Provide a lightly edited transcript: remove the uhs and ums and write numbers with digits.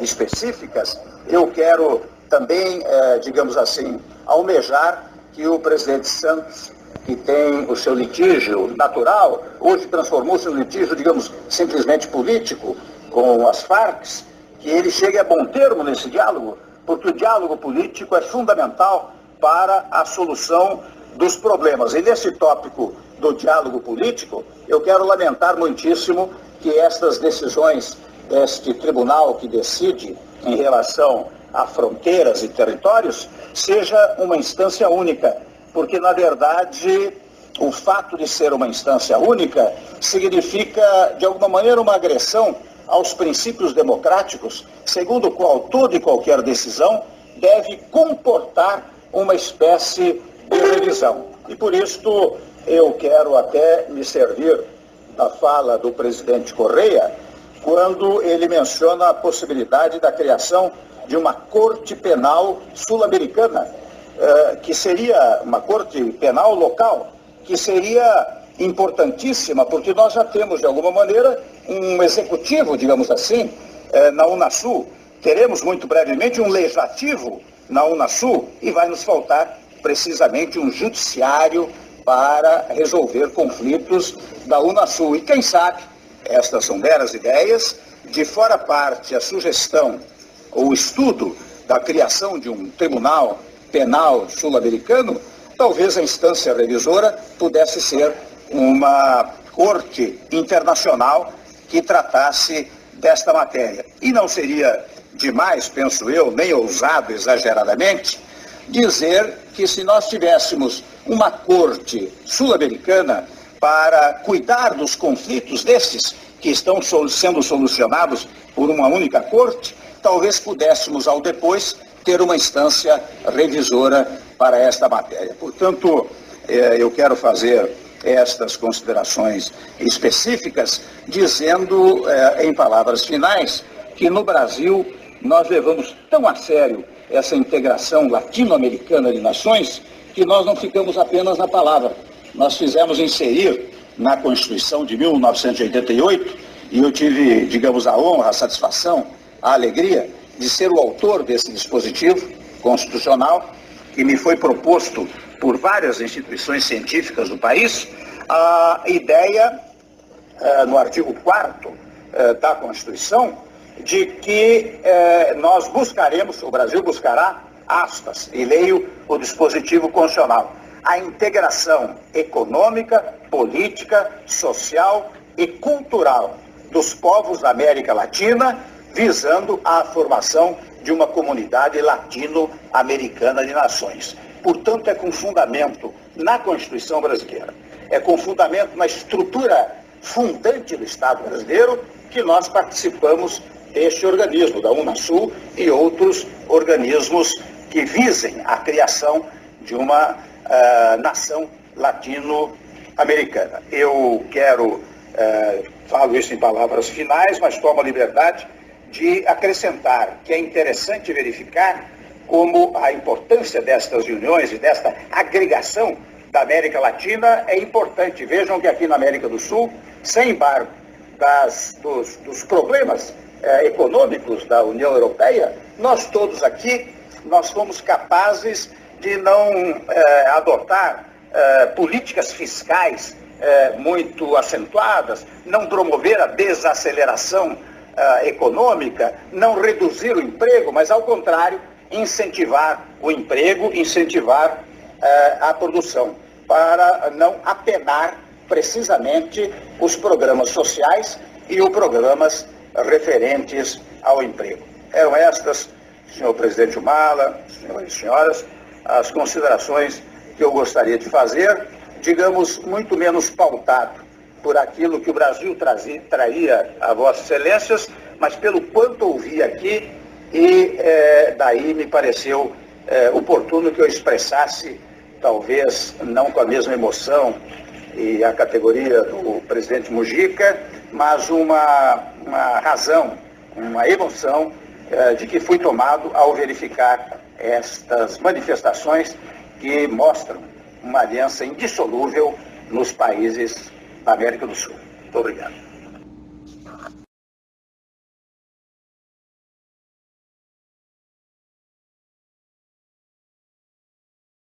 específicas, eu quero também, digamos assim, almejar que o presidente Santos, que tem o seu litígio natural, hoje transformou-se em um litígio, digamos, simplesmente político, com as Farc, que ele chegue a bom termo nesse diálogo, porque o diálogo político é fundamental para a solução dos problemas. E nesse tópico do diálogo político, eu quero lamentar muitíssimo que estas decisões deste tribunal que decide em relação a fronteiras e territórios seja uma instância única, porque, na verdade, o fato de ser uma instância única significa, de alguma maneira, uma agressão aos princípios democráticos, segundo o qual toda e qualquer decisão deve comportar uma espécie de revisão. E por isto eu quero até me servir da fala do presidente Correia, quando ele menciona a possibilidade da criação de uma corte penal sul-americana, que seria uma corte penal local, que seria importantíssima, porque nós já temos, de alguma maneira, um executivo, digamos assim, na Unasul. Teremos, muito brevemente, um legislativo na Unasul e vai nos faltar, precisamente, um judiciário para resolver conflitos da Unasul. E quem sabe, estas são meras ideias, de fora parte a sugestão ou o estudo da criação de um tribunal penal sul-americano, talvez a instância revisora pudesse ser uma corte internacional que tratasse desta matéria. E não seria demais, penso eu, nem ousado exageradamente, dizer que se nós tivéssemos uma corte sul-americana para cuidar dos conflitos desses que estão sendo solucionados por uma única corte, talvez pudéssemos, ao depois, ter uma instância revisora para esta matéria. Portanto, eu quero fazer estas considerações específicas, dizendo, em palavras finais, que no Brasil nós levamos tão a sério essa integração latino-americana de nações que nós não ficamos apenas na palavra. Nós fizemos inserir na Constituição de 1988, e eu tive, digamos, a honra, a satisfação, a alegria de ser o autor desse dispositivo constitucional, que me foi proposto por várias instituições científicas do país, a ideia, no artigo 4º da Constituição, de que nós buscaremos, o Brasil buscará, aspas, e leio o dispositivo constitucional, a integração econômica, política, social e cultural dos povos da América Latina, visando a formação de uma comunidade latino-americana de nações. Portanto, é com fundamento na Constituição brasileira, é com fundamento na estrutura fundante do Estado brasileiro que nós participamos deste organismo, da Unasul e outros organismos que visem a criação de uma nação latino-americana. Eu quero, falo isso em palavras finais, mas tomo a liberdade de acrescentar que é interessante verificar como a importância destas uniões e desta agregação da América Latina é importante. Vejam que aqui na América do Sul, sem embargo dos problemas econômicos da União Europeia, nós todos aqui, nós fomos capazes de não adotar políticas fiscais muito acentuadas, não promover a desaceleração econômica, não reduzir o emprego, mas ao contrário, incentivar o emprego, incentivar a produção, para não apenar precisamente os programas sociais e os programas referentes ao emprego. Eram estas, senhor presidente Humala, senhores e senhoras, as considerações que eu gostaria de fazer, digamos, muito menos pautado por aquilo que o Brasil traria a vossas excelências, mas pelo quanto ouvi aqui, e daí me pareceu oportuno que eu expressasse, talvez não com a mesma emoção e a categoria do presidente Mujica, mas uma razão, uma emoção de que fui tomado ao verificar estas manifestações que mostram uma aliança indissolúvel nos países da América do Sul. Muito obrigado.